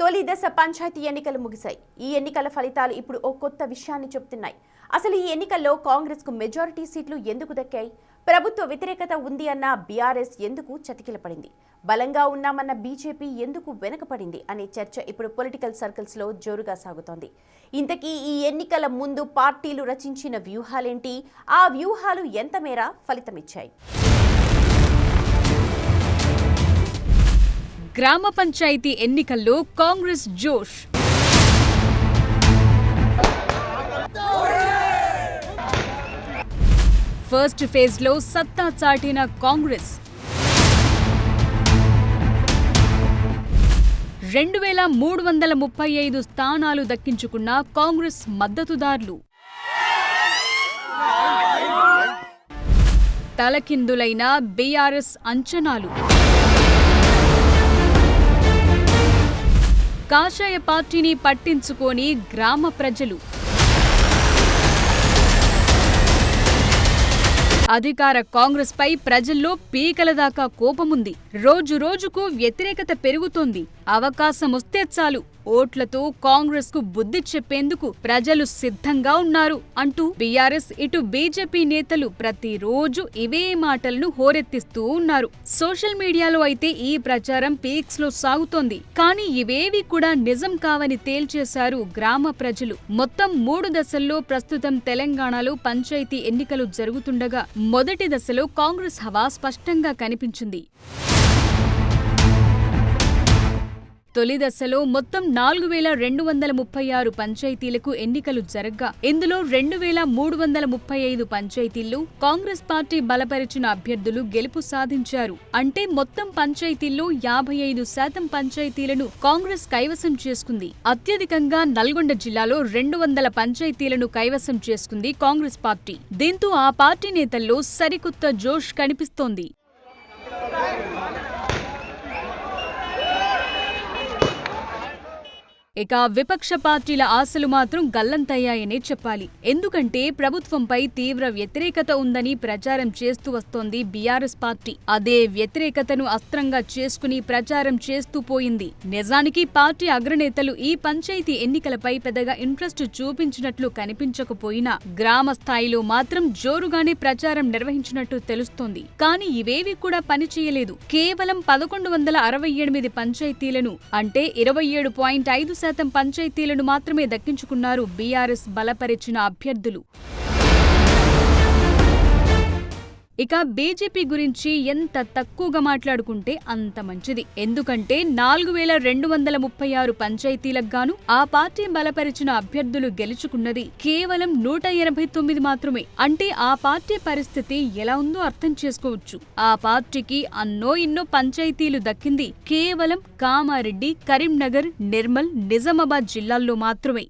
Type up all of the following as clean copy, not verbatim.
తొలి దశ పంచాయతీ ఎన్నికలు ముగిశాయి. ఈ ఎన్నికల ఫలితాలు ఇప్పుడు ఓ కొత్త విషయాన్ని చెప్తున్నాయి. అసలు ఈ ఎన్నికల్లో కాంగ్రెస్ కు మెజారిటీ సీట్లు ఎందుకు దక్కాయి? ప్రభుత్వ వ్యతిరేకత ఉంది అన్న బీఆర్ఎస్ ఎందుకు చతికిలపడింది? బలంగా ఉన్నామన్న బీజేపీ ఎందుకు వెనకపడింది అనే చర్చ ఇప్పుడు పొలిటికల్ సర్కిల్స్ లో జోరుగా సాగుతోంది. ఇంతకీ ఈ ఎన్నికల ముందు పార్టీలు రచించిన వ్యూహాలేంటి? ఆ వ్యూహాలు ఎంత మేర ఫలితమిచ్చాయి? గ్రామ పంచాయతీ ఎన్నికల్లో కాంగ్రెస్ జోష్. ఫస్ట్ ఫేజ్ లో సత్తా చాటిన కాంగ్రెస్ 2335 స్థానాలు దక్కించుకున్న కాంగ్రెస్ మద్దతుదారులు. తలకిందులైన బీఆర్ఎస్ అంచనాలు. కాషాయ పార్టీని పట్టించుకోని గ్రామ ప్రజలు. అధికార కాంగ్రెస్ పై ప్రజల్లో పీకల దాకా కోపముంది. రోజు రోజుకు వ్యతిరేకత పెరుగుతోంది. అవకాశమొస్తే చాలు ఓట్లతో కాంగ్రెస్ కు బుద్ధి చెప్పేందుకు ప్రజలు సిద్ధంగా ఉన్నారు అంటూ బీఆర్ఎస్ ఇటు బీజేపీ నేతలు ప్రతిరోజు ఇవే మాటలను హోరెత్తిస్తూ ఉన్నారు. సోషల్ మీడియాలో అయితే ఈ ప్రచారం పీక్స్ లో సాగుతోంది. కానీ ఇవేవి కూడా నిజం కావని తేల్చేశారు గ్రామ ప్రజలు. మొత్తం 3 దశల్లో ప్రస్తుతం తెలంగాణలో పంచాయతీ ఎన్నికలు జరుగుతుండగా మొదటి దశలో కాంగ్రెస్ హవా స్పష్టంగా కనిపించింది. తొలి దశలో మొత్తం 4236 పంచాయతీలకు ఎన్నికలు జరగ్గా ఇందులో 2335 పంచాయతీల్లో కాంగ్రెస్ పార్టీ బలపరిచిన అభ్యర్థులు గెలుపు సాధించారు. అంటే మొత్తం పంచాయతీల్లో 55% పంచాయతీలను కాంగ్రెస్ కైవసం చేసుకుంది. అత్యధికంగా నల్గొండ జిల్లాలో 200 పంచాయతీలను కైవసం చేసుకుంది కాంగ్రెస్ పార్టీ. దీంతో ఆ పార్టీ నేతల్లో సరికొత్త జోష్ కనిపిస్తోంది. ఇక విపక్ష పార్టీల ఆశలు మాత్రం గల్లంతయ్యాయనే చెప్పాలి. ఎందుకంటే ప్రభుత్వంపై తీవ్ర వ్యతిరేకత ఉందని ప్రచారం చేస్తూ వస్తోంది బీఆర్ఎస్ పార్టీ. అదే వ్యతిరేకతను అస్త్రంగా చేసుకుని ప్రచారం చేస్తూ పోయింది. నిజానికి పార్టీ అగ్రనేతలు ఈ పంచాయతీ ఎన్నికలపై పెద్దగా ఇంట్రెస్ట్ చూపించినట్లు కనిపించకపోయినా గ్రామ స్థాయిలో మాత్రం జోరుగానే ప్రచారం నిర్వహించినట్టు తెలుస్తోంది. కానీ ఇవేవి కూడా పనిచేయలేదు. కేవలం 1168 పంచాయతీలను అంటే 27.5% పంచాయతీలను మాత్రమే దక్కించుకున్నారు బీఆర్ఎస్ బలపరిచిన అభ్యర్థులు. ఇక బీజేపీ గురించి ఎంత తక్కువగా మాట్లాడుకుంటే అంత మంచిది. ఎందుకంటే 4236 పంచాయతీలకు గాను ఆ పార్టీ బలపరిచిన అభ్యర్థులు గెలుచుకున్నది కేవలం 189 మాత్రమే. అంటే ఆ పార్టీ పరిస్థితి ఎలా ఉందో అర్థం చేసుకోవచ్చు. ఆ పార్టీకి అన్నో ఇన్నో పంచాయతీలు దక్కింది కేవలం కామారెడ్డి, కరీంనగర్, నిర్మల్, నిజామాబాద్ జిల్లాల్లో మాత్రమే.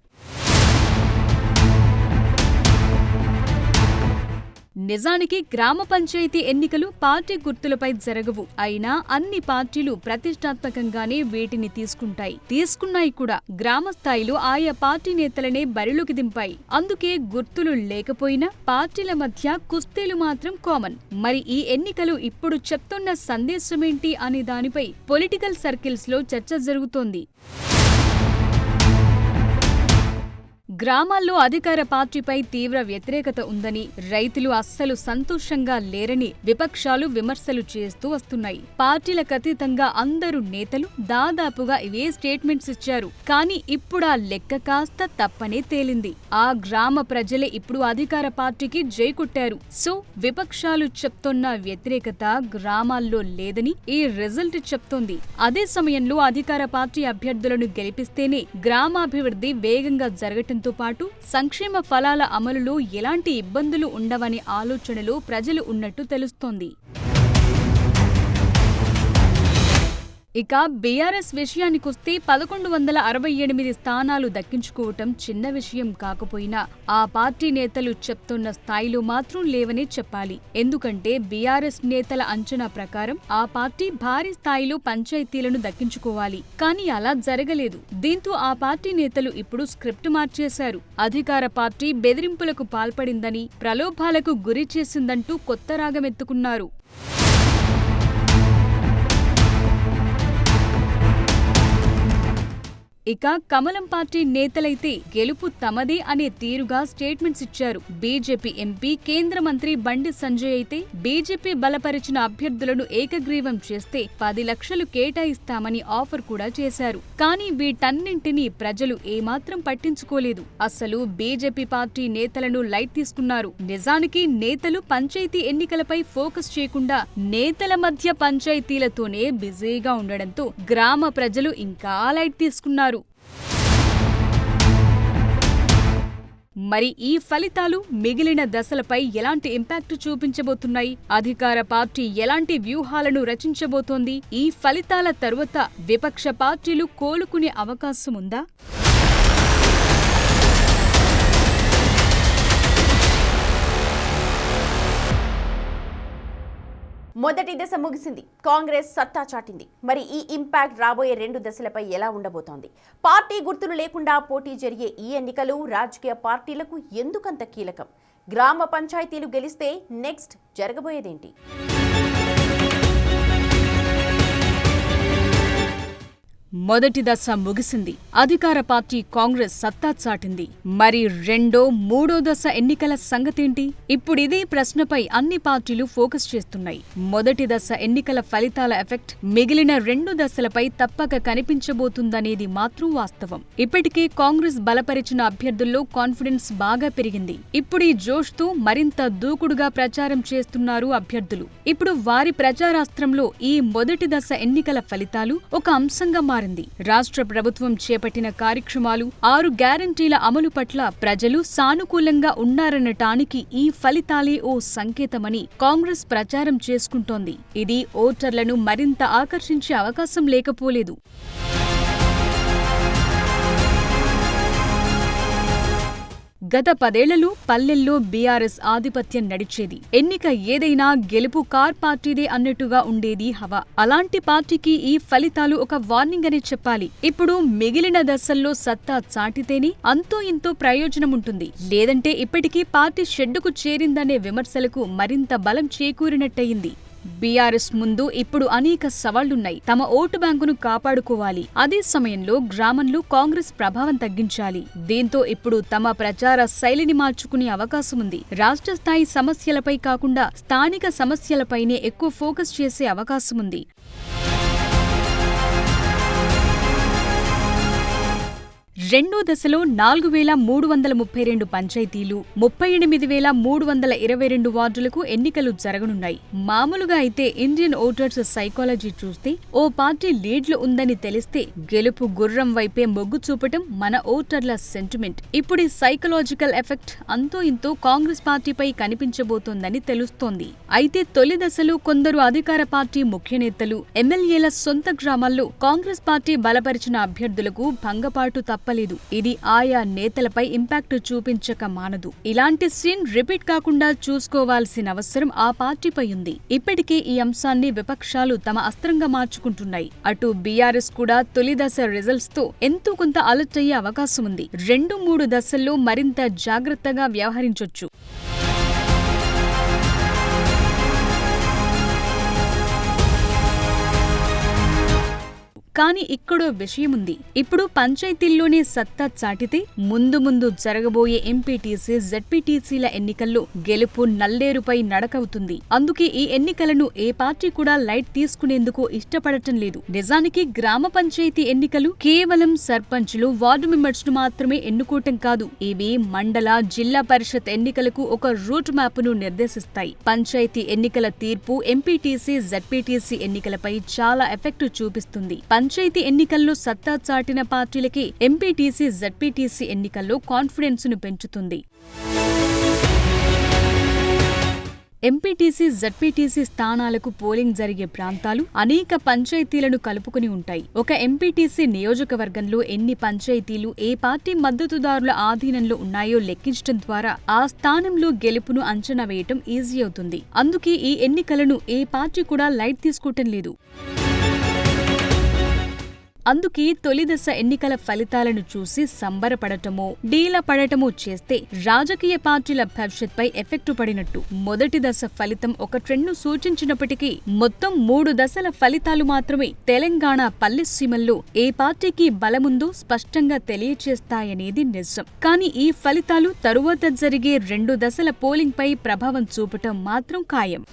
నిజానికి గ్రామ పంచాయతీ ఎన్నికలు పార్టీ గుర్తులపై జరగవు. అయినా అన్ని పార్టీలు ప్రతిష్టాత్మకంగానే వీటిని తీసుకున్నాయి కూడా. గ్రామ స్థాయిలో ఆయా పార్టీ నేతలనే బరిలోకి దింపాయి. అందుకే గుర్తులు లేకపోయినా పార్టీల మధ్య కుస్తీలు మాత్రం కామన్. మరి ఈ ఎన్నికలు ఇప్పుడు చెప్తున్న సందేశమేంటి అనే దానిపై పొలిటికల్ సర్కిల్స్ లో చర్చ జరుగుతోంది. గ్రామాల్లో అధికార పార్టీపై తీవ్ర వ్యతిరేకత ఉందని, రైతులు అస్సలు సంతోషంగా లేరని విపక్షాలు విమర్శలు చేస్తూ వస్తున్నాయి. పార్టీలకు అతీతంగా అందరూ నేతలు దాదాపుగా ఇవే స్టేట్మెంట్స్ ఇచ్చారు. కానీ ఇప్పుడా లెక్క కాస్త తప్పనే తేలింది. ఆ గ్రామ ప్రజలే ఇప్పుడు అధికార పార్టీకి జై కొట్టారు. సో విపక్షాలు చెప్తున్న వ్యతిరేకత గ్రామాల్లో లేదని ఈ రిజల్ట్ చెప్తోంది. అదే సమయంలో అధికార పార్టీ అభ్యర్థులను గెలిపిస్తేనే గ్రామాభివృద్ధి వేగంగా జరగటంతో పాటు సంక్షేమ ఫలాల అమలులో ఎలాంటి ఇబ్బందులు ఉండవనే ఆలోచనలో ప్రజలు ఉన్నట్టు తెలుస్తోంది. ఇక బీఆర్ఎస్ విషయానికొస్తే 1168 స్థానాలు దక్కించుకోవటం చిన్న విషయం కాకపోయినా ఆ పార్టీ నేతలు చెప్తున్న స్థాయిలో మాత్రం లేవనే చెప్పాలి. ఎందుకంటే బీఆర్ఎస్ నేతల అంచనా ప్రకారం ఆ పార్టీ భారీ స్థాయిలో పంచాయతీలను దక్కించుకోవాలి. కానీ అలా జరగలేదు. దీంతో ఆ పార్టీ నేతలు ఇప్పుడు స్క్రిప్ట్ మార్చేశారు. అధికార పార్టీ బెదిరింపులకు పాల్పడిందని, ప్రలోభాలకు గురి చేసిందంటూ కొత్త రాగమెత్తుకున్నారు. ఇక కమలం పార్టీ నేతలైతే గెలుపు తమదే అనే తీరుగా స్టేట్మెంట్స్ ఇచ్చారు. బీజేపీ ఎంపీ కేంద్ర మంత్రి బండి సంజయ్ అయితే బీజేపీ బలపరిచిన అభ్యర్థులను ఏకగ్రీవం చేస్తే 10 లక్షలు కేటాయిస్తామని ఆఫర్ కూడా చేశారు. కానీ వీటన్నింటినీ ప్రజలు ఏమాత్రం పట్టించుకోలేదు. అసలు బీజేపీ పార్టీ నేతలను లైట్ తీసుకున్నారు. నిజానికి నేతలు పంచాయతీ ఎన్నికలపై ఫోకస్ చేయకుండా నేతల మధ్య పంచాయతీలతోనే బిజీగా ఉండడంతో గ్రామ ప్రజలు ఇంకా లైట్ తీసుకున్నారు. మరి ఈ ఫలితాలు మిగిలిన దశలపై ఎలాంటి ఇంపాక్ట్ చూపించబోతున్నాయి? అధికార పార్టీ ఎలాంటి వ్యూహాలను రచించబోతోంది? ఈ ఫలితాల తరువాత విపక్ష పార్టీలు కోలుకునే అవకాశం ఉందా? మొదటి దశ ముగిసింది. కాంగ్రెస్ సత్తా చాటింది. మరి ఈ ఇంపాక్ట్ రాబోయే 2 దశలపై ఎలా ఉండబోతోంది? పార్టీ గుర్తులు లేకుండా పోటీ జరిగే ఈ ఎన్నికలు రాజకీయ పార్టీలకు ఎందుకంత కీలకం? గ్రామ పంచాయతీలు గెలిస్తే నెక్స్ట్ జరగబోయేదేంటి? మొదటి దశ ముగిసింది. అధికార పార్టీ కాంగ్రెస్ సత్తా చాటింది. మరి రెండో, మూడో దశ ఎన్నికల సంగతేంటి? ఇప్పుడిదే ప్రశ్నపై అన్ని పార్టీలు ఫోకస్ చేస్తున్నాయి. మొదటి దశ ఎన్నికల ఫలితాల ఎఫెక్ట్ మిగిలిన 2 దశలపై తప్పక కనిపించబోతుందనేది మాత్రం వాస్తవం. ఇప్పటికే కాంగ్రెస్ బలపరిచిన అభ్యర్థుల్లో కాన్ఫిడెన్స్ బాగా పెరిగింది. ఇప్పుడు ఈ జోష్తో మరింత దూకుడుగా ప్రచారం చేస్తున్నారు అభ్యర్థులు. ఇప్పుడు వారి ప్రచారాస్త్రంలో ఈ మొదటి దశ ఎన్నికల ఫలితాలు ఒక అంశంగా మారింది. రాష్ట్ర ప్రభుత్వం చేపట్టిన కార్యక్రమాలు, 6 గ్యారంటీల అమలు పట్ల ప్రజలు సానుకూలంగా ఉన్నారనటానికి ఈ ఫలితాలే ఓ సంకేతమని కాంగ్రెస్ ప్రచారం చేసుకుంటోంది. ఇది ఓటర్లను మరింత ఆకర్షించే అవకాశం లేకపోలేదు. గత 10 ఏళ్లలో పల్లెల్లో బీఆర్ఎస్ ఆధిపత్యం నడిచేది. ఎన్నిక ఏదైనా గెలుపు కార్ పార్టీదే అన్నట్టుగా ఉండేది హవా. అలాంటి పార్టీకి ఈ ఫలితాలు ఒక వార్నింగ్ అనే చెప్పాలి. ఇప్పుడు మిగిలిన దశల్లో సత్తా చాటితేనే అంతో ఇంతో ప్రయోజనముంటుంది. లేదంటే ఇప్పటికీ పార్టీ షెడ్డుకు చేరిందనే విమర్శలకు మరింత బలం చేకూరినట్టయింది. బీఆర్ఎస్ ముందు ఇప్పుడు అనేక సవాళ్లున్నాయి. తమ ఓటు బ్యాంకును కాపాడుకోవాలి. అదే సమయంలో గ్రామంలో కాంగ్రెస్ ప్రభావం తగ్గించాలి. దీంతో ఇప్పుడు తమ ప్రచార శైలిని మార్చుకునే అవకాశముంది. రాష్ట్ర స్థాయి సమస్యలపై కాకుండా స్థానిక సమస్యలపైనే ఎక్కువ ఫోకస్ చేసే అవకాశముంది. రెండో దశలో 4,332 పంచాయతీలు, 38,322 వార్డులకు ఎన్నికలు జరగనున్నాయి. మామూలుగా అయితే ఇండియన్ ఓటర్స్ సైకాలజీ చూస్తే ఓ పార్టీ లీడ్లో ఉందని తెలిస్తే గెలుపు గుర్రం వైపే మొగ్గు చూపటం మన ఓటర్ల సెంటిమెంట్. ఇప్పుడు ఈ సైకలాజికల్ ఎఫెక్ట్ అంతో ఇంతో కాంగ్రెస్ పార్టీపై కనిపించబోతోందని తెలుస్తోంది. అయితే తొలి దశలో కొందరు అధికార పార్టీ ముఖ్య నేతలు, ఎమ్మెల్యేల సొంత గ్రామాల్లో కాంగ్రెస్ పార్టీ బలపరిచిన అభ్యర్థులకు భంగపాటు తప్పలేదు. ఇది ఆయా నేతలపై ఇంపాక్ట్ చూపించక మానదు. ఇలాంటి సీన్ రిపీట్ కాకుండా చూసుకోవాల్సిన అవసరం ఆ పార్టీపై ఉంది. ఇప్పటికే ఈ అంశాన్ని విపక్షాలు తమ అస్త్రంగా మార్చుకుంటున్నాయి. అటు బీఆర్ఎస్ కూడా తొలి దశ రిజల్ట్స్ తో ఎంతో కొంత అలర్ట్ అయ్యే అవకాశం ఉంది. 2-3 దశల్లో మరింత జాగ్రత్తగా వ్యవహరించొచ్చు. కానీ ఇక్కడో విషయముంది. ఇప్పుడు పంచాయతీల్లోనే సత్తా చాటితే ముందు ముందు జరగబోయే ఎంపీటీసీ, జెడ్పీటీసీల ఎన్నికల్లో గెలుపు నల్లేరుపై నడకవుతుంది. అందుకే ఈ ఎన్నికలను ఏ పార్టీ కూడా లైట్ తీసుకునేందుకు ఇష్టపడటం లేదు. నిజానికి గ్రామ పంచాయతీ ఎన్నికలు కేవలం సర్పంచ్లు, వార్డు మెంబర్స్ ను మాత్రమే ఎన్నుకోవటం కాదు. ఇవి మండల, జిల్లా పరిషత్ ఎన్నికలకు ఒక రూట్ మ్యాప్ను నిర్దేశిస్తాయి. పంచాయతీ ఎన్నికల తీర్పు ఎంపీటీసీ, జెడ్పీటీసీ ఎన్నికలపై చాలా ఎఫెక్ట్ చూపిస్తుంది. పంచాయతీ ఎన్నికల్లో సత్తా చాటిన పార్టీలకి ఎంపీటీసీ, జెడ్పీటీసీ ఎన్నికల్లో కాన్ఫిడెన్స్ ను పెంచుతుంది. ఎంపీటీసీ, జెడ్పీటీసీ స్థానాలకు పోలింగ్ జరిగే ప్రాంతాలు అనేక పంచాయతీలను కలుపుకుని ఉంటాయి. ఒక ఎంపీటీసీ నియోజకవర్గంలో ఎన్ని పంచాయతీలు ఏ పార్టీ మద్దతుదారుల ఆధీనంలో ఉన్నాయో లెక్కించడం ద్వారా ఆ స్థానంలో గెలుపును అంచనా వేయటం ఈజీ అవుతుంది. అందుకే ఈ ఎన్నికలను ఏ పార్టీ కూడా లైట్ తీసుకోవటం లేదు. అందుకే తొలి దశ ఎన్నికల ఫలితాలను చూసి సంబరపడటమో డీల పడటమో చేస్తే రాజకీయ పార్టీల భవిష్యత్పై ఎఫెక్టు పడినట్టు. మొదటి దశ ఫలితం ఒక ట్రెండ్ను సూచించినప్పటికీ మొత్తం 3 దశల ఫలితాలు మాత్రమే తెలంగాణ పల్లెసీమల్లో ఏ పార్టీకి బలముందో స్పష్టంగా తెలియచేస్తాయనేది నిజం. కానీ ఈ ఫలితాలు తరువాత జరిగే 2 దశల పోలింగ్ పై ప్రభావం చూపటం మాత్రం ఖాయం.